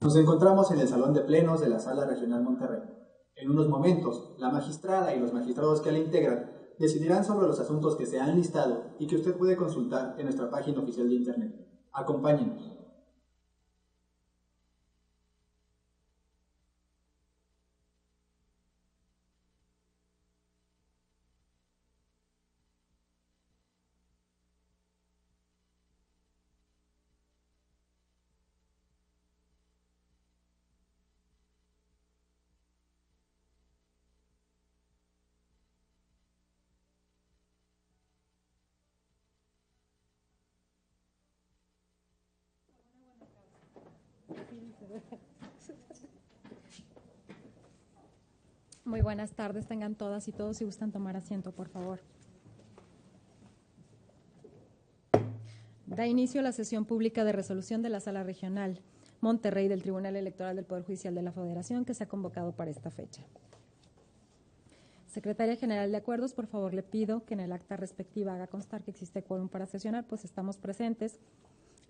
Nos encontramos en el Salón de Plenos de la Sala Regional Monterrey. En unos momentos, la magistrada y los magistrados que la integran decidirán sobre los asuntos que se han listado y que usted puede consultar en nuestra página oficial de Internet. Acompáñenos. Muy buenas tardes, tengan todas y todos, si gustan tomar asiento, por favor. Da inicio a la sesión pública de resolución de la Sala Regional Monterrey del Tribunal Electoral del Poder Judicial de la Federación, que se ha convocado para esta fecha. Secretaria General de Acuerdos, por favor le pido que en el acta respectiva haga constar que existe quórum para sesionar, pues estamos presentes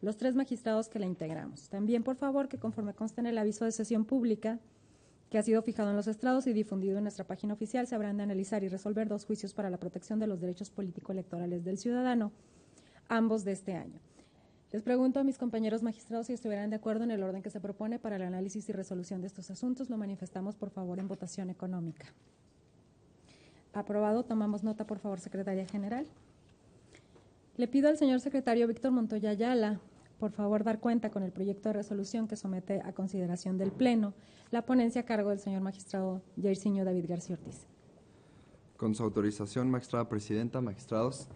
los 3 magistrados que la integramos. También, por favor, que conforme conste en el aviso de sesión pública que ha sido fijado en los estrados y difundido en nuestra página oficial, se habrán de analizar y resolver 2 juicios para la protección de los derechos político-electorales del ciudadano, ambos de este año. Les pregunto a mis compañeros magistrados si estuvieran de acuerdo en el orden que se propone para el análisis y resolución de estos asuntos. Lo manifestamos, por favor, en votación económica. Aprobado. Tomamos nota, por favor, Secretaria General. Le pido al señor secretario Víctor Montoya Ayala, por favor, dar cuenta con el proyecto de resolución que somete a consideración del Pleno la ponencia a cargo del señor magistrado Jairzinho David García Ortiz. Con su autorización, magistrada presidenta, magistrados,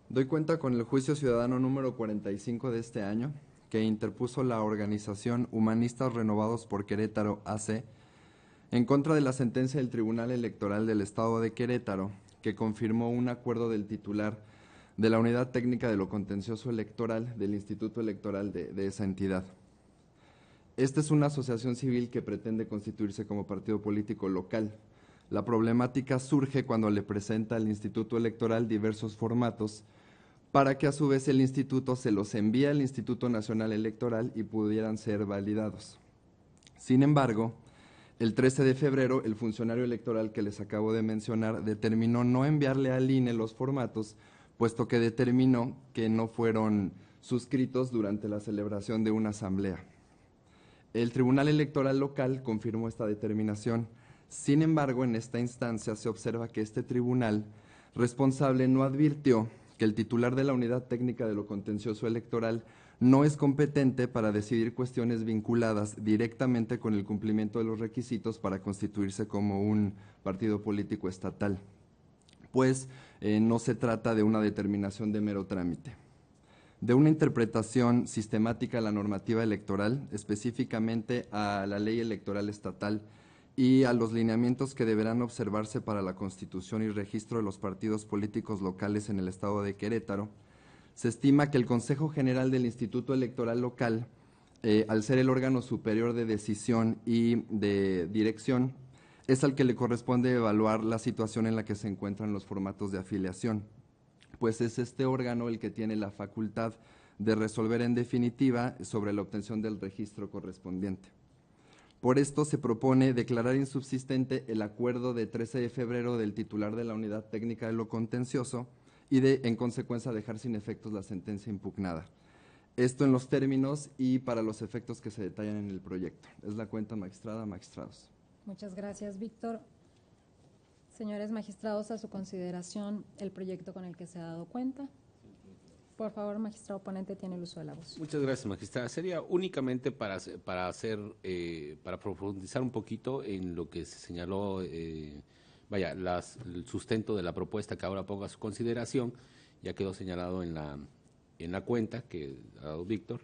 doy cuenta con el juicio ciudadano número 45 de este año, que interpuso la organización Humanistas Renovados por Querétaro AC, en contra de la sentencia del Tribunal Electoral del Estado de Querétaro, que confirmó un acuerdo del titular de la Unidad Técnica de lo Contencioso Electoral del Instituto Electoral de esa entidad. Esta es una asociación civil que pretende constituirse como partido político local. La problemática surge cuando le presenta al Instituto Electoral diversos formatos para que a su vez el instituto se los envíe al Instituto Nacional Electoral y pudieran ser validados. Sin embargo, el 13 de febrero, el funcionario electoral que les acabo de mencionar determinó no enviarle al INE los formatos, puesto que determinó que no fueron suscritos durante la celebración de una asamblea. El Tribunal Electoral local confirmó esta determinación. Sin embargo, en esta instancia se observa que este tribunal responsable no advirtió que el titular de la Unidad Técnica de lo Contencioso Electoral no es competente para decidir cuestiones vinculadas directamente con el cumplimiento de los requisitos para constituirse como un partido político estatal, pues no se trata de una determinación de mero trámite. De una interpretación sistemática a la normativa electoral, específicamente a la ley electoral estatal y a los lineamientos que deberán observarse para la constitución y registro de los partidos políticos locales en el estado de Querétaro, se estima que el Consejo General del Instituto Electoral Local, al ser el órgano superior de decisión y de dirección, es al que le corresponde evaluar la situación en la que se encuentran los formatos de afiliación, pues es este órgano el que tiene la facultad de resolver en definitiva sobre la obtención del registro correspondiente. Por esto se propone declarar insubsistente el acuerdo de 13 de febrero del titular de la Unidad Técnica de lo Contencioso y en consecuencia dejar sin efectos la sentencia impugnada. Esto en los términos y para los efectos que se detallan en el proyecto. Es la cuenta, magistrada, magistrados. Muchas gracias, Víctor. Señores magistrados, a su consideración el proyecto con el que se ha dado cuenta. Por favor, magistrado ponente, tiene el uso de la voz. Muchas gracias, magistrada. Sería únicamente para profundizar un poquito en lo que se señaló, el sustento de la propuesta que ahora ponga a su consideración. Ya quedó señalado en la cuenta que ha dado Víctor.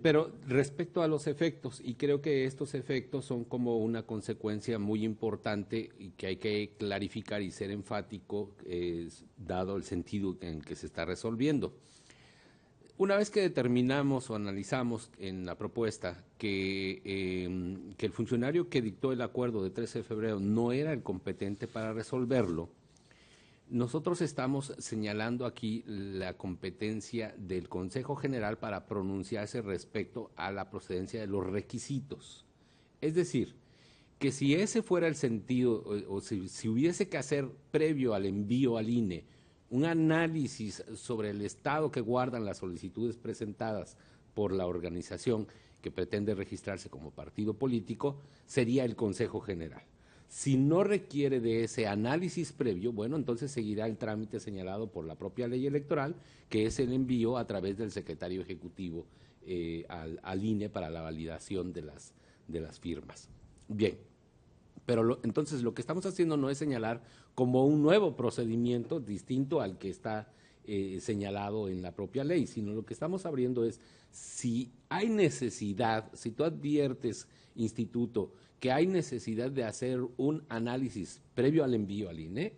Pero respecto a los efectos, y creo que estos efectos son como una consecuencia muy importante y que hay que clarificar y ser enfático, dado el sentido en que se está resolviendo. Una vez que determinamos o analizamos en la propuesta que el funcionario que dictó el acuerdo de 13 de febrero no era el competente para resolverlo, Nosotros estamos señalando aquí la competencia del Consejo General para pronunciarse respecto a la procedencia de los requisitos. Es decir, que si ese fuera el sentido, o si hubiese que hacer previo al envío al INE un análisis sobre el estado que guardan las solicitudes presentadas por la organización que pretende registrarse como partido político, sería el Consejo General. Si no requiere de ese análisis previo, bueno, entonces seguirá el trámite señalado por la propia ley electoral, que es el envío a través del secretario ejecutivo al INE para la validación de las firmas. Bien, pero entonces lo que estamos haciendo no es señalar como un nuevo procedimiento distinto al que está señalado en la propia ley, sino lo que estamos abriendo es, si hay necesidad, si tú adviertes, instituto, que hay necesidad de hacer un análisis previo al envío al INE,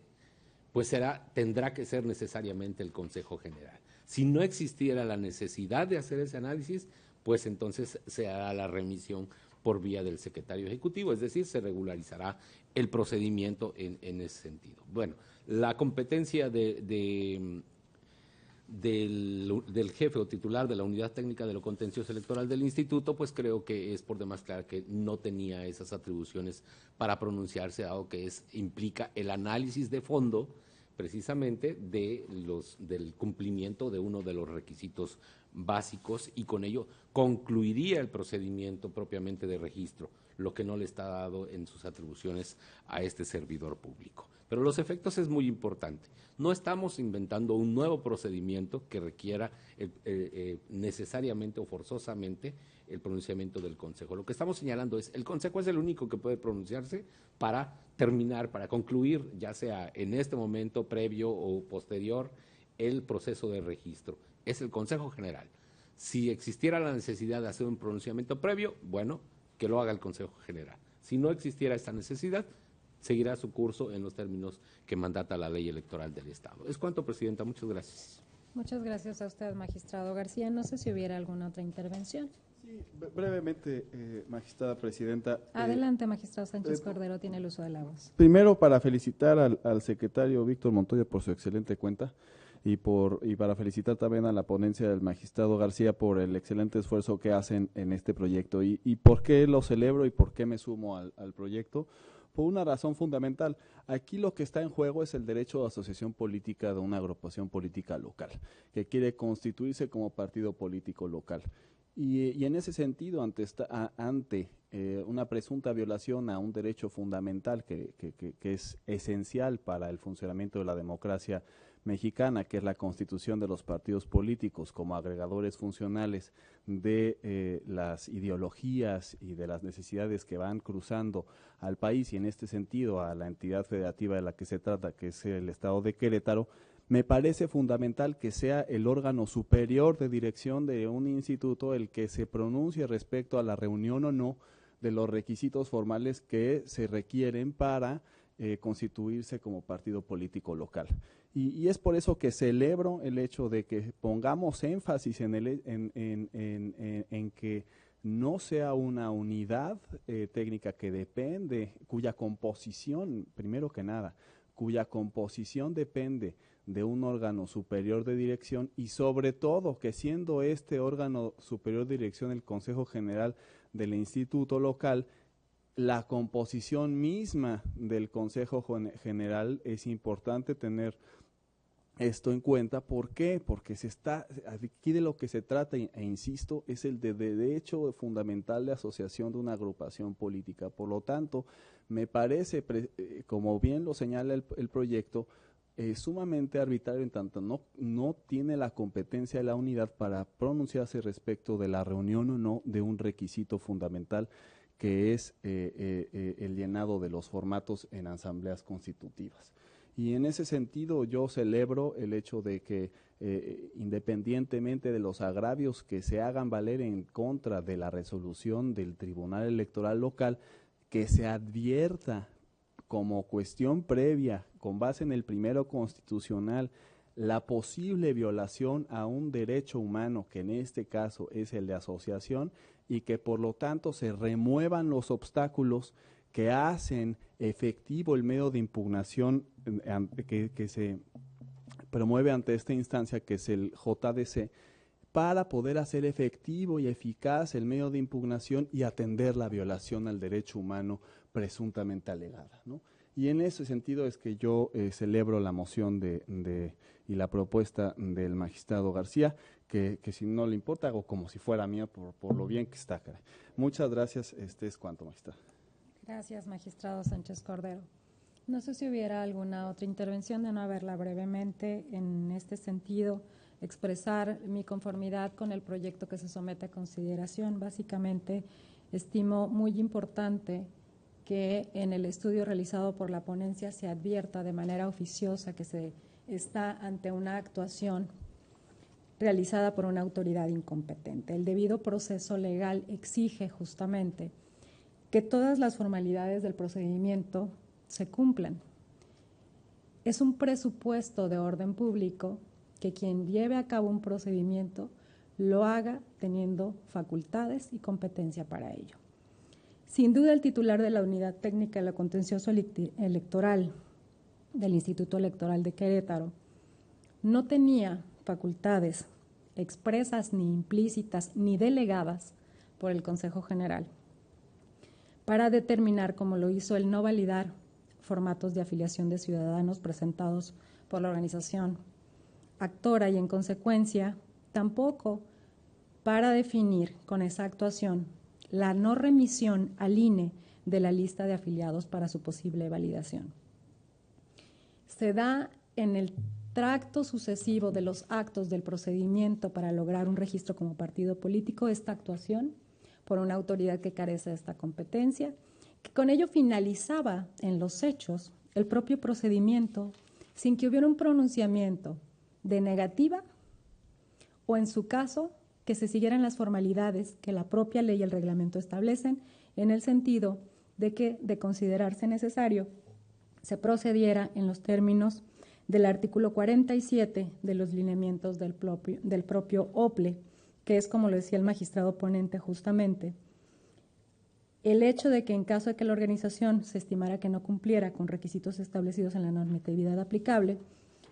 pues tendrá que ser necesariamente el Consejo General. Si no existiera la necesidad de hacer ese análisis, pues entonces se hará la remisión por vía del secretario ejecutivo, es decir, se regularizará el procedimiento en ese sentido. Bueno, la competencia del jefe o titular de la Unidad Técnica de lo Contencioso Electoral del Instituto, pues creo que es por demás claro que no tenía esas atribuciones para pronunciarse, dado que implica el análisis de fondo precisamente del cumplimiento de uno de los requisitos básicos, y con ello concluiría el procedimiento propiamente de registro, lo que no le está dado en sus atribuciones a este servidor público. Pero los efectos es muy importante. No estamos inventando un nuevo procedimiento que requiera necesariamente o forzosamente el pronunciamiento del Consejo. Lo que estamos señalando es, el Consejo es el único que puede pronunciarse para terminar, para concluir, ya sea en este momento, previo o posterior, el proceso de registro. Es el Consejo General. Si existiera la necesidad de hacer un pronunciamiento previo, bueno, que lo haga el Consejo General. Si no existiera esta necesidad, seguirá su curso en los términos que mandata la ley electoral del Estado. Es cuanto, Presidenta. Muchas gracias. Muchas gracias a usted, magistrado García. No sé si hubiera alguna otra intervención. Sí, brevemente, magistrada presidenta. Adelante, magistrado Sánchez Cordero, tiene el uso de la voz. Primero, para felicitar al secretario Víctor Montoya por su excelente cuenta y para felicitar también a la ponencia del magistrado García por el excelente esfuerzo que hacen en este proyecto. ¿Y por qué lo celebro y por qué me sumo al proyecto? Por una razón fundamental. Aquí lo que está en juego es el derecho de asociación política de una agrupación política local, que quiere constituirse como partido político local. Y en ese sentido, ante una presunta violación a un derecho fundamental que es esencial para el funcionamiento de la democracia mexicana, que es la constitución de los partidos políticos como agregadores funcionales de las ideologías y de las necesidades que van cruzando al país, y en este sentido a la entidad federativa de la que se trata, que es el Estado de Querétaro, me parece fundamental que sea el órgano superior de dirección de un instituto el que se pronuncie respecto a la reunión o no de los requisitos formales que se requieren para constituirse como partido político local. Y es por eso que celebro el hecho de que pongamos énfasis en que no sea una unidad técnica que depende, cuya composición, primero que nada, cuya composición depende de un órgano superior de dirección, y sobre todo que, siendo este órgano superior de dirección el Consejo General del Instituto Local, la composición misma del Consejo General es importante tener esto en cuenta. ¿Por qué? Porque aquí de lo que se trata, e insisto, es el de derecho fundamental de asociación de una agrupación política. Por lo tanto, me parece, como bien lo señala el proyecto, sumamente arbitrario, en tanto no tiene la competencia de la unidad para pronunciarse respecto de la reunión o no de un requisito fundamental, que es el llenado de los formatos en asambleas constitutivas. Y en ese sentido yo celebro el hecho de que independientemente de los agravios que se hagan valer en contra de la resolución del Tribunal Electoral Local, que se advierta como cuestión previa, con base en el primero constitucional, la posible violación a un derecho humano, que en este caso es el de asociación, y que por lo tanto se remuevan los obstáculos que hacen efectivo el medio de impugnación que se promueve ante esta instancia, que es el JDC, para poder hacer efectivo y eficaz el medio de impugnación y atender la violación al derecho humano presuntamente alegada, ¿no? Y en ese sentido es que yo celebro la moción y la propuesta del magistrado García, que si no le importa hago como si fuera mía por lo bien que está acá. Muchas gracias, es cuanto, magistrado. Gracias, magistrado Sánchez Cordero. No sé si hubiera alguna otra intervención, de no haberla brevemente en este sentido, expresar mi conformidad con el proyecto que se somete a consideración. Básicamente, estimo muy importante que en el estudio realizado por la ponencia se advierta de manera oficiosa que se está ante una actuación realizada por una autoridad incompetente. El debido proceso legal exige justamente que todas las formalidades del procedimiento se cumplan. Es un presupuesto de orden público que quien lleve a cabo un procedimiento lo haga teniendo facultades y competencia para ello. Sin duda, el titular de la Unidad Técnica de lo Contencioso Electoral del Instituto Electoral de Querétaro no tenía facultades expresas ni implícitas ni delegadas por el Consejo General para determinar, como lo hizo el no validar formatos de afiliación de ciudadanos presentados por la organización actora, y en consecuencia tampoco para definir con esa actuación la no remisión al INE de la lista de afiliados para su posible validación. Se da en el tracto sucesivo de los actos del procedimiento para lograr un registro como partido político esta actuación por una autoridad que carece de esta competencia, que con ello finalizaba en los hechos el propio procedimiento sin que hubiera un pronunciamiento de negativa o, en su caso, que se siguieran las formalidades que la propia ley y el reglamento establecen, en el sentido de que, de considerarse necesario, se procediera en los términos del artículo 47 de los lineamientos del propio OPLE, que es, como lo decía el magistrado ponente justamente, el hecho de que en caso de que la organización se estimara que no cumpliera con requisitos establecidos en la normatividad aplicable,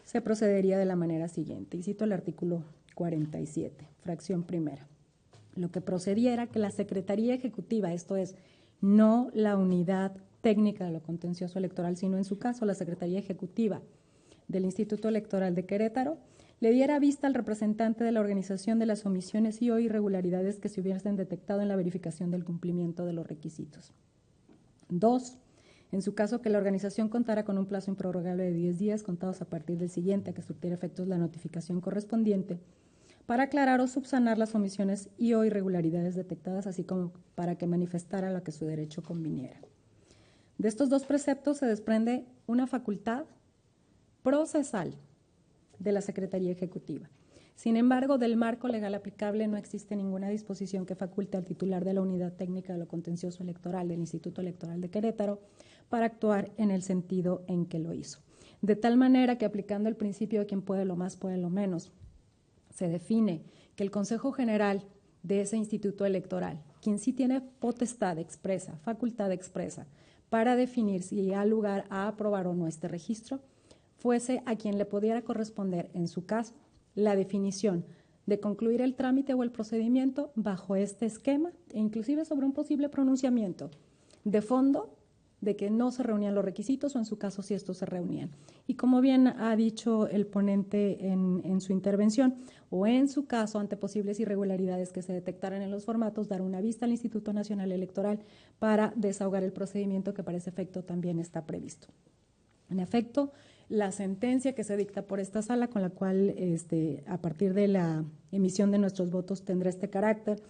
se procedería de la manera siguiente. Y cito el artículo 47, fracción primera. Lo que procedía era que la Secretaría Ejecutiva, esto es, no la Unidad Técnica de lo Contencioso Electoral, sino en su caso la Secretaría Ejecutiva del Instituto Electoral de Querétaro, le diera vista al representante de la organización de las omisiones y o irregularidades que se hubiesen detectado en la verificación del cumplimiento de los requisitos. 2. En su caso, que la organización contara con un plazo improrrogable de 10 días contados a partir del siguiente a que surtiera efectos la notificación correspondiente, para aclarar o subsanar las omisiones y o irregularidades detectadas, así como para que manifestara lo que su derecho conviniera. De estos dos preceptos se desprende una facultad procesal de la Secretaría Ejecutiva. Sin embargo, del marco legal aplicable no existe ninguna disposición que faculte al titular de la Unidad Técnica de lo Contencioso Electoral del Instituto Electoral de Querétaro para actuar en el sentido en que lo hizo. De tal manera que, aplicando el principio de quien puede lo más, puede lo menos, se define que el Consejo General de ese instituto electoral, quien sí tiene potestad expresa, facultad expresa, para definir si da lugar a aprobar o no este registro, fuese a quien le pudiera corresponder, en su caso, la definición de concluir el trámite o el procedimiento bajo este esquema, e inclusive sobre un posible pronunciamiento de fondo de que no se reunían los requisitos o, en su caso, si estos se reunían. Y como bien ha dicho el ponente en su intervención, o en su caso, ante posibles irregularidades que se detectaran en los formatos, dar una vista al Instituto Nacional Electoral para desahogar el procedimiento que para ese efecto también está previsto. En efecto, la sentencia que se dicta por esta sala, con la cual a partir de la emisión de nuestros votos tendrá este carácter,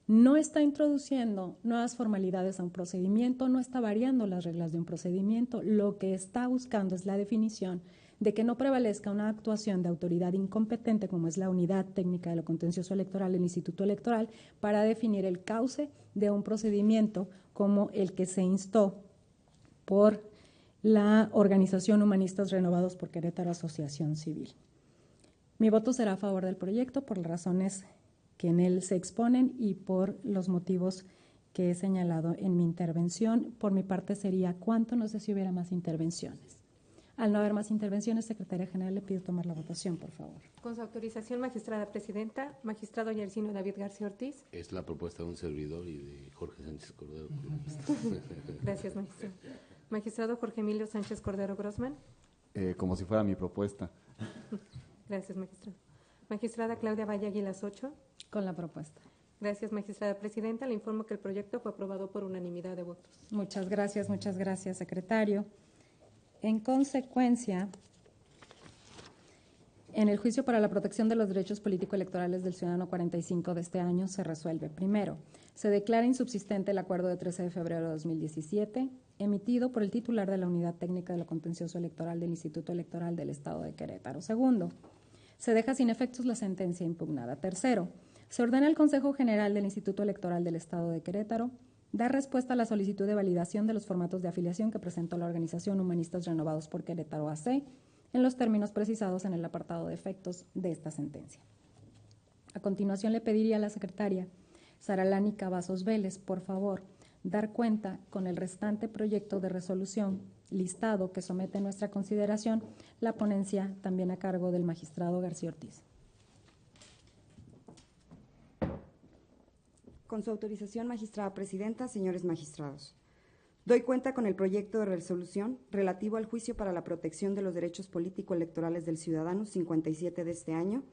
no está introduciendo nuevas formalidades a un procedimiento, no está variando las reglas de un procedimiento, lo que está buscando es la definición de que no prevalezca una actuación de autoridad incompetente, como es la Unidad Técnica de lo Contencioso Electoral del Instituto Electoral, para definir el cauce de un procedimiento como el que se instó por la Organización Humanistas Renovados por Querétaro, Asociación Civil. Mi voto será a favor del proyecto por las razones que en él se exponen y por los motivos que he señalado en mi intervención. Por mi parte sería cuánto, no sé si hubiera más intervenciones. Al no haber más intervenciones, Secretaria General, le pido tomar la votación, por favor. Con su autorización, magistrada presidenta, magistrado Yersino David García Ortiz. Es la propuesta de un servidor y de Jorge Sánchez Cordero. Gracias, magistrado. Magistrado Jorge Emilio Sánchez Cordero Grossman. Como si fuera mi propuesta. Gracias, magistrado. Magistrada Claudia Valle Aguilas Ocho. Con la propuesta. Gracias, magistrada presidenta. Le informo que el proyecto fue aprobado por unanimidad de votos. Muchas gracias, secretario. En consecuencia, en el juicio para la protección de los derechos político-electorales del ciudadano 45 de este año se resuelve. Primero, se declara insubsistente el acuerdo de 13 de febrero de 2017, emitido por el titular de la Unidad Técnica de lo Contencioso Electoral del Instituto Electoral del Estado de Querétaro. Segundo, se deja sin efectos la sentencia impugnada. Tercero, se ordena al Consejo General del Instituto Electoral del Estado de Querétaro dar respuesta a la solicitud de validación de los formatos de afiliación que presentó la organización Humanistas Renovados por Querétaro AC en los términos precisados en el apartado de efectos de esta sentencia. A continuación le pediría a la secretaria Saralani Cavazos Vélez, por favor, dar cuenta con el restante proyecto de resolución listado que somete a nuestra consideración la ponencia también a cargo del magistrado García Ortiz. Con su autorización, magistrada presidenta, señores magistrados. Doy cuenta con el proyecto de resolución relativo al juicio para la protección de los derechos político-electorales del ciudadano 57 de este año,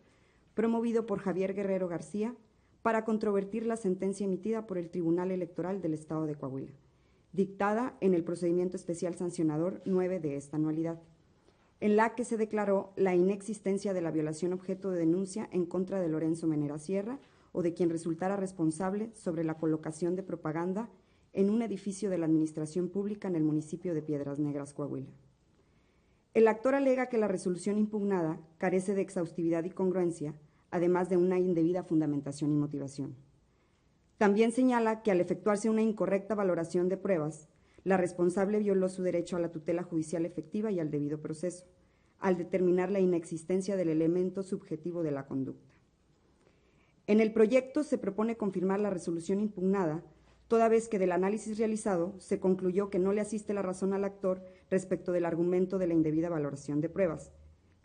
promovido por Javier Guerrero García, para controvertir la sentencia emitida por el Tribunal Electoral del Estado de Coahuila, dictada en el procedimiento especial sancionador 9 de esta anualidad, en la que se declaró la inexistencia de la violación objeto de denuncia en contra de Lorenzo Menera Sierra o de quien resultara responsable sobre la colocación de propaganda en un edificio de la Administración Pública en el municipio de Piedras Negras, Coahuila. El actor alega que la resolución impugnada carece de exhaustividad y congruencia, además de una indebida fundamentación y motivación. También señala que al efectuarse una incorrecta valoración de pruebas, la responsable violó su derecho a la tutela judicial efectiva y al debido proceso, al determinar la inexistencia del elemento subjetivo de la conducta. En el proyecto se propone confirmar la resolución impugnada, toda vez que del análisis realizado se concluyó que no le asiste la razón al actor respecto del argumento de la indebida valoración de pruebas,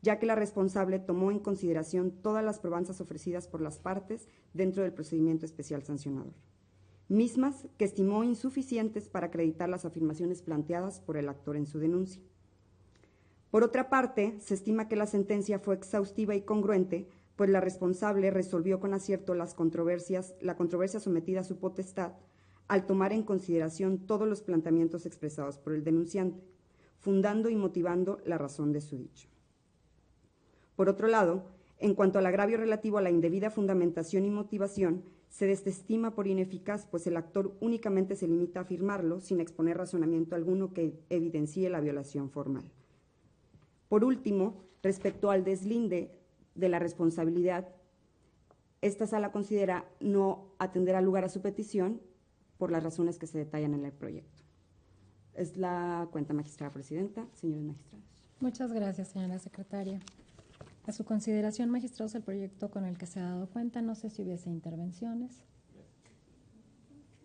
ya que la responsable tomó en consideración todas las probanzas ofrecidas por las partes dentro del procedimiento especial sancionador, mismas que estimó insuficientes para acreditar las afirmaciones planteadas por el actor en su denuncia. Por otra parte, se estima que la sentencia fue exhaustiva y congruente, pues la responsable resolvió con acierto la controversia sometida a su potestad al tomar en consideración todos los planteamientos expresados por el denunciante, fundando y motivando la razón de su dicho. Por otro lado, en cuanto al agravio relativo a la indebida fundamentación y motivación, se desestima por ineficaz, pues el actor únicamente se limita a afirmarlo sin exponer razonamiento alguno que evidencie la violación formal. Por último, respecto al deslinde de la responsabilidad, esta sala considera no atenderá lugar a su petición por las razones que se detallan en el proyecto. Es la cuenta, magistrada presidenta, señores magistrados. Muchas gracias, señora secretaria. A su consideración, magistrados, el proyecto con el que se ha dado cuenta, no sé si hubiese intervenciones.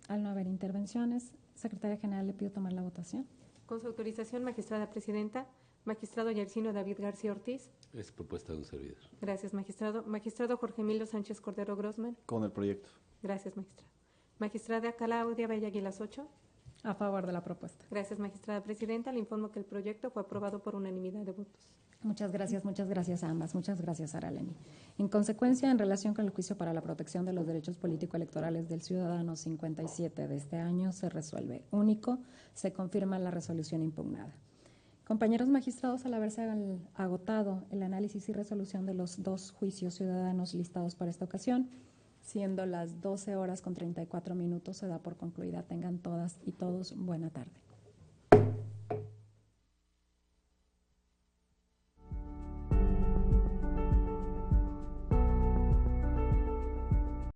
Al no haber intervenciones, secretaria general, le pido tomar la votación. Con su autorización, magistrada presidenta, magistrado Yersino David García Ortiz. Es propuesta de un servidor. Gracias, magistrado. Magistrado Jorge Emilio Sánchez Cordero Grossman. Con el proyecto. Gracias, magistrado. Magistrada Claudia Valle Aguilas Ocho. A favor de la propuesta. Gracias, magistrada presidenta. Le informo que el proyecto fue aprobado por unanimidad de votos. Muchas gracias a ambas. Muchas gracias, Araleni. En consecuencia, en relación con el juicio para la protección de los derechos político-electorales del ciudadano 57 de este año, se resuelve único, se confirma la resolución impugnada. Compañeros magistrados, al haberse agotado el análisis y resolución de los dos juicios ciudadanos listados para esta ocasión, siendo las 12 horas con 34 minutos, se da por concluida. Tengan todas y todos buena tarde.